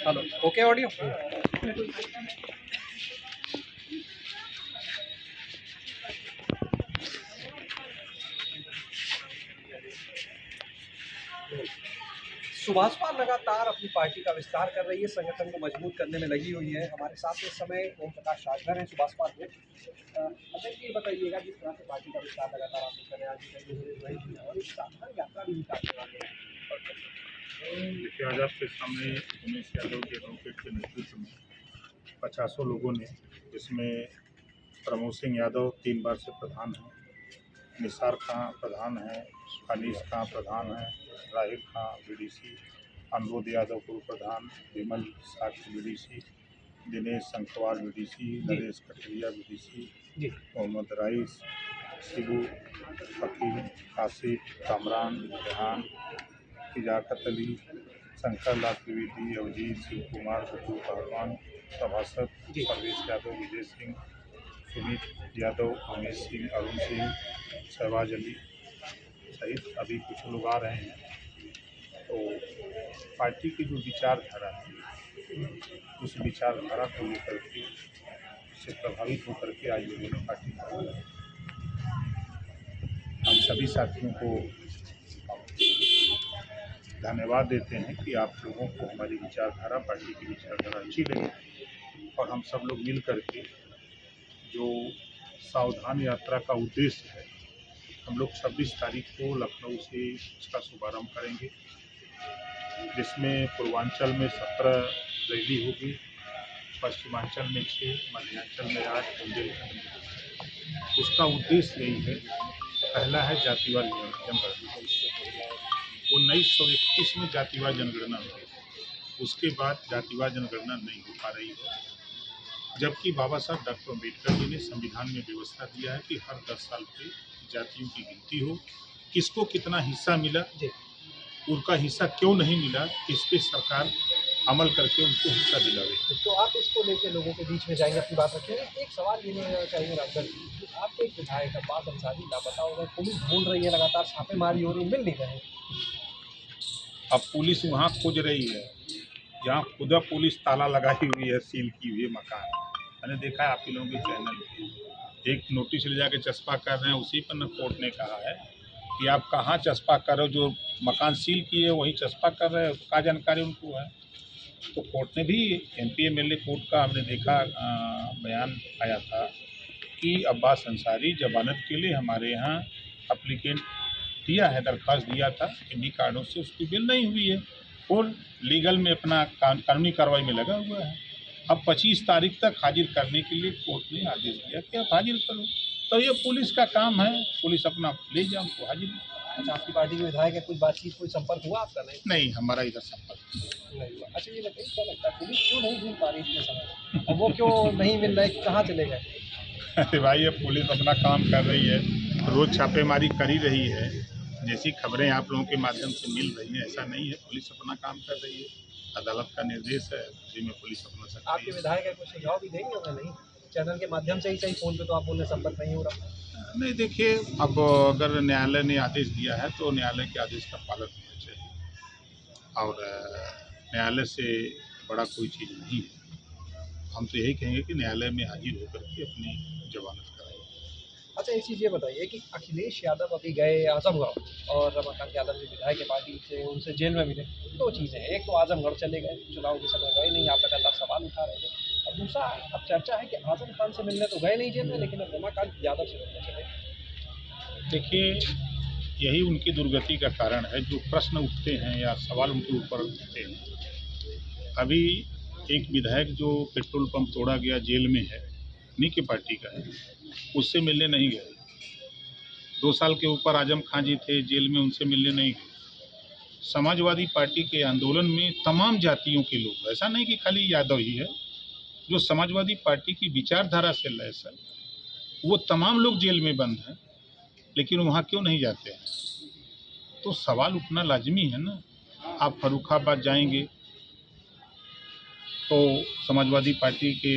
Hello, okay audio. Subhaspa लगातार अपनी party का विस्तार कर रही है, संगठन को मजबूत करने में लगी हुई है। हमारे साथ इस समय ओम प्रकाश राजभर हैं सुभाषपा अध्यक्ष। अध्यक्ष ये बताइएगा, जिस तरह से पार्टी का विस्तार लगातार आप कर रहे हैं, आज और एक साधारण यात्रा भी निकालने वाले हैं। देखिए, आज आपके सामने उमेश यादव के एडवोकेट के नेतृत्व में 50 लोगों ने, जिसमें प्रमोद सिंह यादव 3 बार से प्रधान हैं, निसार खां प्रधान हैं, अनीस खां प्रधान हैं, राहिल खां बीडीसी, अनिरुद्ध यादव पूर्व प्रधान, Vimal Saksh BDC, Dinesh Sankhwar BDC, Naresh Kataria BDC, Mohammad Rais, Shibu Fakir, Asif, Kamran, Rehan, इजाकत Ali, Shankar Lal Trivedi, Avjeet, Shiv Kumar, बटू पहलवान, सभासद परवेश यादव, विजय सिंह, सुमित यादव, उमेश सिंह, अरुण सिंह, शहबाज अली सहित अभी कुछ लोग आ रहे हैं। तो पार्टी की जो विचारधारा है, उस विचारधारा को लेकर के उससे प्रभावित होकर के आज लोगों ने पार्टी बनाई। हम सभी साथियों को धन्यवाद देते हैं कि आप लोगों को हमारी विचारधारा, पार्टी की विचारधारा अच्छी लगी और हम सब लोग मिल करके जो सावधान यात्रा का उद्देश्य है, हम लोग 26 तारीख को लखनऊ से इसका शुभारंभ करेंगे, जिसमें पूर्वांचल में 17 रैली होगी, पश्चिमांचल में 6, मध्यांचल में 8, बुंदेलखंड में। उसका उद्देश्य यही है, पहला है जातिवाद जनगणना। 1921 में जातिवाद जनगणना हुई, उसके बाद जातिवाद जनगणना नहीं हो पा रही है, जबकि बाबा साहब डॉक्टर अम्बेडकर जी ने संविधान में व्यवस्था दिया है कि हर 10 साल पे जातियों की गिनती हो, किसको कितना हिस्सा मिला, उनका हिस्सा क्यों नहीं मिला, इस पे सरकार अमल करके उनको हिस्सा दिलावे। तो आप इसको लेकर लोगों के बीच में जाएंगे, अपनी बात रखेंगे। एक सवाल ये लेना चाहेंगे राजभर जी, आपके एक विधायक अब्बास अंसारी लापता हो गए, पुलिस ढूंढ रही है, लगातार छापेमारी हो रही, मिल नहीं रहे। अब पुलिस वहाँ खोज रही है जहाँ खुदा पुलिस ताला लगाई हुई है, सील की हुई मकान। मैंने देखा है आप लोगों के चैनल पे एक नोटिस ले जाके चस्पा कर रहे हैं, उसी पर न कोर्ट ने कहा है कि आप कहाँ चस्पा कर रहे हो, जो मकान सील किए वही चस्पा कर रहे हो, तो क्या जानकारी उनको है। तो कोर्ट ने भी MP MLA कोर्ट का हमने देखा बयान आया था कि अब्बास अंसारी जमानत के लिए हमारे यहाँ अप्लीकेंट दिया है, दरख्वास्त दिया था, इन्हीं कारणों से उसकी बिल नहीं हुई है और लीगल में अपना कानूनी कार्रवाई में लगा हुआ है। अब 25 तारीख तक हाजिर करने के लिए कोर्ट ने आदेश दिया कि आप हाजिर करो, तो ये पुलिस का काम है, पुलिस अपना ले जाए उनको हाजिर। अच्छा, आपकी पार्टी के विधायक है, कुछ बातचीत, कोई संपर्क हुआ आपका? नहीं, हमारा इधर संपर्क नहीं हुआ। अच्छा, ये बताइए, क्या लगता है पुलिस क्यों नहीं ढूंढ पा रही इतने समय, और वो क्यों नहीं मिल रहे, कहाँ चले गए? अरे भाई, ये पुलिस अपना काम कर रही है, रोज़ छापेमारी कर ही रही है, जैसी खबरें आप लोगों के माध्यम से मिल रही हैं ऐसा नहीं है, पुलिस अपना काम कर रही है, अदालत का निर्देश है, उसी में पुलिस अपना सकती है। आपके विधायक है, कुछ सुझाव भी देंगे उन्हें? नहीं, चैनल के माध्यम से ही सही, फोन पे तो आप बोल रहे संपर्क नहीं हो रहा। नहीं, देखिए, अब अगर न्यायालय ने आदेश दिया है तो न्यायालय के आदेश का पालन होना चाहिए और न्यायालय से बड़ा कोई चीज़ नहीं है। हम तो यही कहेंगे कि न्यायालय में हाजिर होकर के अपनी जमानत कराएं। अच्छा, एक चीज़ ये बताइए कि अखिलेश यादव अभी गए आजमगढ़ और रमाकांत यादव जो विधायक है पार्टी से, उनसे जेल में मिले। 2 चीज़ें हैं, एक तो आजमगढ़ चले गए, चुनाव के समय गए नहीं, आप लगातार सवाल उठा रहे थे, और दूसरा अब चर्चा है कि आजम खान से मिलने तो गए नहीं जेल में, लेकिन अब रमाकांत यादव से मिलने चले। देखिए, यही उनकी दुर्गति का कारण है, जो प्रश्न उठते हैं या सवाल उनके ऊपर उठते हैं। अभी एक विधायक जो पेट्रोल पंप तोड़ा गया जेल में है, उन्हीं की पार्टी का है, उससे मिलने नहीं गए। 2 साल के ऊपर आजम खान जी थे जेल में, उनसे मिलने नहीं गए। समाजवादी पार्टी के आंदोलन में तमाम जातियों के लोग, ऐसा नहीं कि खाली यादव ही है, जो समाजवादी पार्टी की विचारधारा से लैस है, वो तमाम लोग जेल में बंद हैं, लेकिन वहाँ क्यों नहीं जाते हैं? तो सवाल उठना लाजमी है ना। आप फर्रुखाबाद जाएंगे तो समाजवादी पार्टी के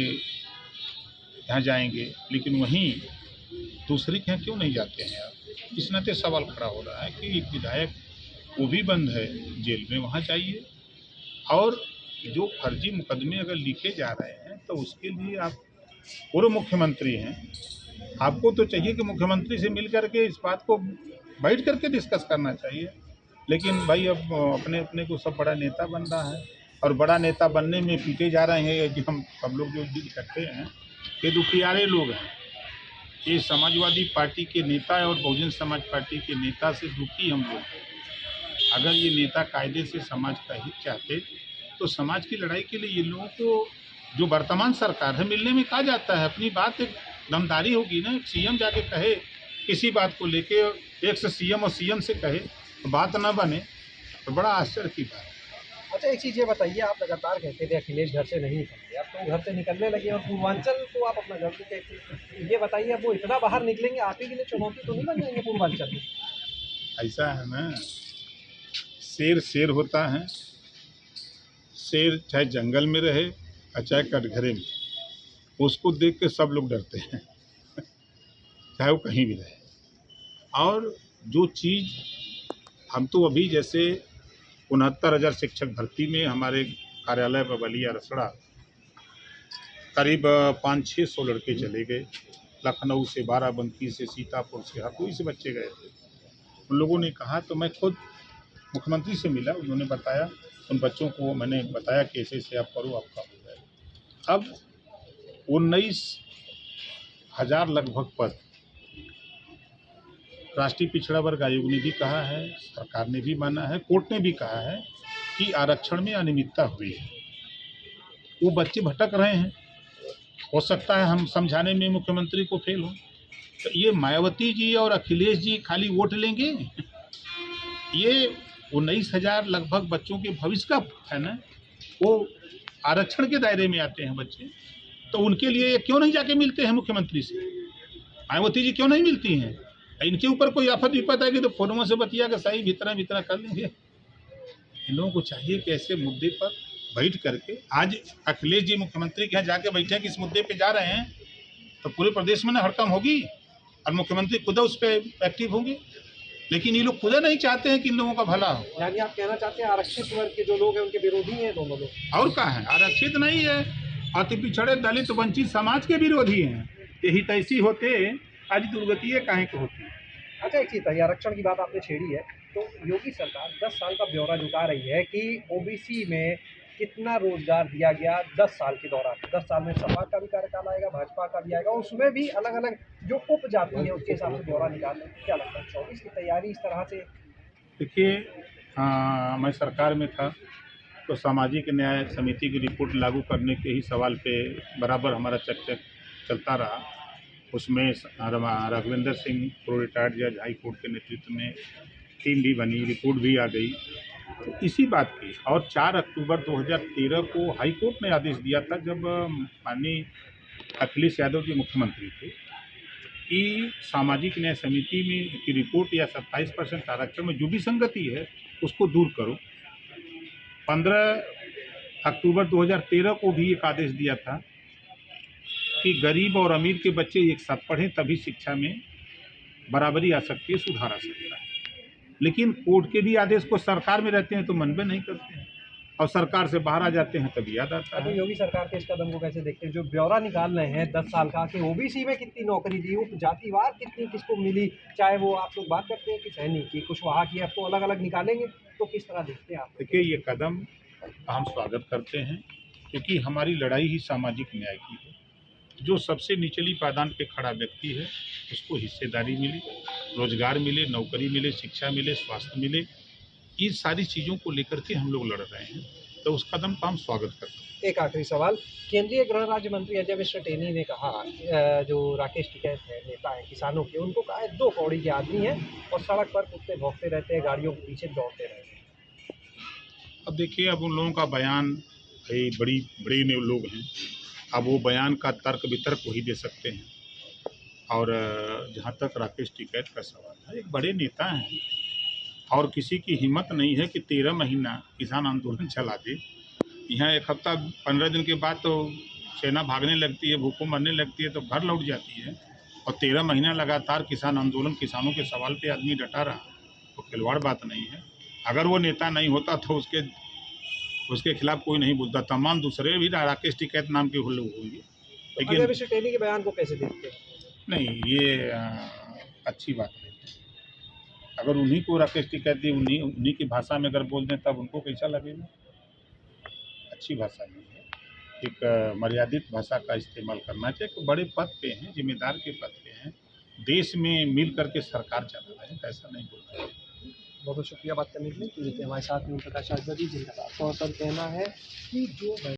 यहाँ जाएंगे, लेकिन वहीं दूसरे के यहाँ क्यों नहीं जाते हैं आप? इस नाते सवाल खड़ा हो रहा है कि एक विधायक वो भी बंद है जेल में, वहाँ जाइए। और जो फर्जी मुकदमे अगर लिखे जा रहे हैं तो उसके लिए आप पूर्व मुख्यमंत्री हैं, आपको तो चाहिए कि मुख्यमंत्री से मिल करके इस बात को बैठ करके डिस्कस करना चाहिए। लेकिन भाई अब अपने अपने को सब बड़ा नेता बन रहा है और बड़ा नेता बनने में पीटे जा रहे हैं कि हम सब लोग जो इकट्ठे हैं ये दुखियारे लोग हैं। ये समाजवादी पार्टी के नेता और बहुजन समाज पार्टी के नेता से दुखी हम लोग हैं। अगर ये नेता कायदे से समाज का हित चाहते तो समाज की लड़ाई के लिए ये लोगों को जो वर्तमान सरकार है मिलने में कहा जाता है। अपनी बात एक दमदारी होगी ना, सीएम जाके कहे किसी बात को लेके, एक से सीएम और सीएम से कहे तो बात ना बने तो बड़ा आश्चर्य की बात है। अच्छा, एक चीज़ ये बताइए, आप लगातार कहते थे अखिलेश घर से नहीं निकलते, अब तो घर से निकलने लगे और पूर्वांचल को आप अपना घर भी कहते हैं। ये बताइए, अब वो इतना बाहर निकलेंगे, आप ही के लिए चुनौती तो नहीं बन जाएंगे पूर्वांचल में? ऐसा है ना, शेर शेर होता है। शेर चाहे जंगल में रहे और चाहे कटघरे में, उसको देख के सब लोग डरते हैं चाहे वो कहीं भी रहे। और जो चीज़ हम तो अभी जैसे 69,000 शिक्षक भर्ती में हमारे कार्यालय पर बलिया रसड़ा करीब 500-600 लड़के चले गए। लखनऊ से, बाराबंकी से, सीतापुर से, हरदोई से बच्चे गए थे। उन लोगों ने कहा तो मैं खुद मुख्यमंत्री से मिला, उन्होंने बताया, उन बच्चों को मैंने बताया कि ऐसे ऐसे आप करो, आपका हो जाएगा। अब 19,000 लगभग पद राष्ट्रीय पिछड़ा वर्ग आयोग ने भी कहा है, सरकार ने भी माना है, कोर्ट ने भी कहा है कि आरक्षण में अनियमितता हुई है। वो बच्चे भटक रहे हैं, हो सकता है हम समझाने में मुख्यमंत्री को फेल हो। तो ये मायावती जी और अखिलेश जी खाली वोट लेंगे? ये 19,000 लगभग बच्चों के भविष्य का है ना, वो आरक्षण के दायरे में आते हैं बच्चे, तो उनके लिए ये क्यों नहीं जाके मिलते हैं मुख्यमंत्री से? मायावती जी क्यों नहीं मिलती हैं? इनके ऊपर कोई आफत विपत आएगी तो फोनों से बतिया के सही भीतरा कर लेंगे। इन लोगों को चाहिए कि ऐसे मुद्दे पर बैठ करके, आज अखिलेश जी मुख्यमंत्री के यहाँ जाके बैठे किस मुद्दे पे जा रहे हैं तो पूरे प्रदेश में ना हड़कंप होगी और मुख्यमंत्री खुद उस पर एक्टिव होंगे। लेकिन ये लोग खुद नहीं चाहते हैं कि इन लोगों का भला हो। यानी आप कहना चाहते हैं आरक्षित वर्ग के जो लोग हैं उनके विरोधी हैं दोनों लोग? और क्या है, आरक्षित नहीं है, अति पिछड़े दलित वंचित समाज के विरोधी हैं। यही तैसी होते आज दुर्गति काहे को होती है। अच्छा, एक चीज़ बताइए, आरक्षण की बात आपने छेड़ी है, तो योगी सरकार 10 साल का ब्यौरा जुटा रही है कि ओबीसी में कितना रोजगार दिया गया 10 साल के दौरान। 10 साल में सपा का भी कार्यकाल आएगा, भाजपा का भी आएगा, उसमें भी अलग अलग जो उप जाति है उसके हिसाब से ब्यौरा निकाल रहे हैं। क्या लगता है 24 की तैयारी इस तरह से? देखिए, मैं सरकार में था तो सामाजिक न्याय समिति की रिपोर्ट लागू करने के ही सवाल पे बराबर हमारा चर्चा चलता रहा। उसमें राघवेंद्र सिंह प्रो रिटायर्ड जज हाई कोर्ट के नेतृत्व में टीम भी बनी, रिपोर्ट भी आ गई। तो इसी बात की, और 4 अक्टूबर 2013 को हाई कोर्ट ने आदेश दिया था, जब माननीय अखिलेश यादव जी मुख्यमंत्री थे, कि सामाजिक न्याय समिति में की रिपोर्ट या 27% आरक्षण में जो भी संगति है उसको दूर करो। 15 अक्टूबर 2013 को भी एक आदेश दिया था कि गरीब और अमीर के बच्चे एक साथ पढ़ें, तभी शिक्षा में बराबरी आ सकती है, सुधार आ सकता है। लेकिन कोर्ट के भी आदेश को सरकार में रहते हैं तो मन में नहीं करते हैं, और सरकार से बाहर आ जाते हैं तभी याद आता तो है। योगी सरकार के इस कदम को कैसे देखते हैं, जो ब्यौरा निकाल रहे हैं 10 साल का कि ओबीसी में कितनी नौकरी दी, उप जातिवार कितनी किसको मिली, चाहे वो आप लोग बात करते हैं कि सैनिक की, कुशवाहा की, अब तो अलग अलग निकालेंगे, तो किस तरह देखते हैं आप? देखिए, ये कदम हम स्वागत करते हैं, क्योंकि हमारी लड़ाई ही सामाजिक न्याय की है। जो सबसे निचली पायदान पे खड़ा व्यक्ति है उसको हिस्सेदारी मिले, रोजगार मिले, नौकरी मिले, शिक्षा मिले, स्वास्थ्य मिले, इन सारी चीज़ों को लेकर के हम लोग लड़ रहे हैं, तो उस कदम का हम स्वागत करते हैं। एक आखिरी सवाल, केंद्रीय गृह राज्य मंत्री अजय मिश्र टेनी ने कहा, जो राकेश टिकैत है, नेता है किसानों के, उनको कहा है 2 कौड़ी के आदमी हैं और सड़क पर कुत्ते भौंकते रहते हैं, गाड़ियों के पीछे दौड़ते रहते हैं। अब देखिए, अब उन लोगों का बयान, भाई बड़े लोग हैं, अब वो बयान का तर्क वितर्क वही दे सकते हैं। और जहाँ तक राकेश टिकैत का सवाल है, एक बड़े नेता हैं और किसी की हिम्मत नहीं है कि 13 महीना किसान आंदोलन चला दे। यहाँ 1 हफ्ता 15 दिन के बाद तो सेना भागने लगती है, भूखों मरने लगती है, तो घर लौट जाती है। और 13 महीना लगातार किसान आंदोलन, किसानों के सवाल पे आदमी डटा रहा, तो खिलवाड़ बात नहीं है। अगर वो नेता नहीं होता तो उसके उसके खिलाफ कोई नहीं बोलता। तमाम दूसरे भी राकेश टिकैत नाम के लोग होंगे, अजय लेकिन मिश्र टेनी के बयान को कैसे देखते हैं? नहीं, ये अच्छी बात नहीं है। अगर उन्हीं को राकेश टिकैत दी, उन्हीं उन्हीं की भाषा में अगर बोल दें तब उनको कैसा लगेगा? अच्छी भाषा नहीं है। एक मर्यादित भाषा का इस्तेमाल करना चाहिए। एक बड़े पद पे हैं, जिम्मेदार के पद पे हैं, देश में मिल करके सरकार चलाना है, ऐसा नहीं बोलना है। बहुत बहुत शुक्रिया बात करने के लिए। तो हमारे साथ में ओम प्रकाश आज़ाद जी, जिनका साफ तौर पर कहना है कि जो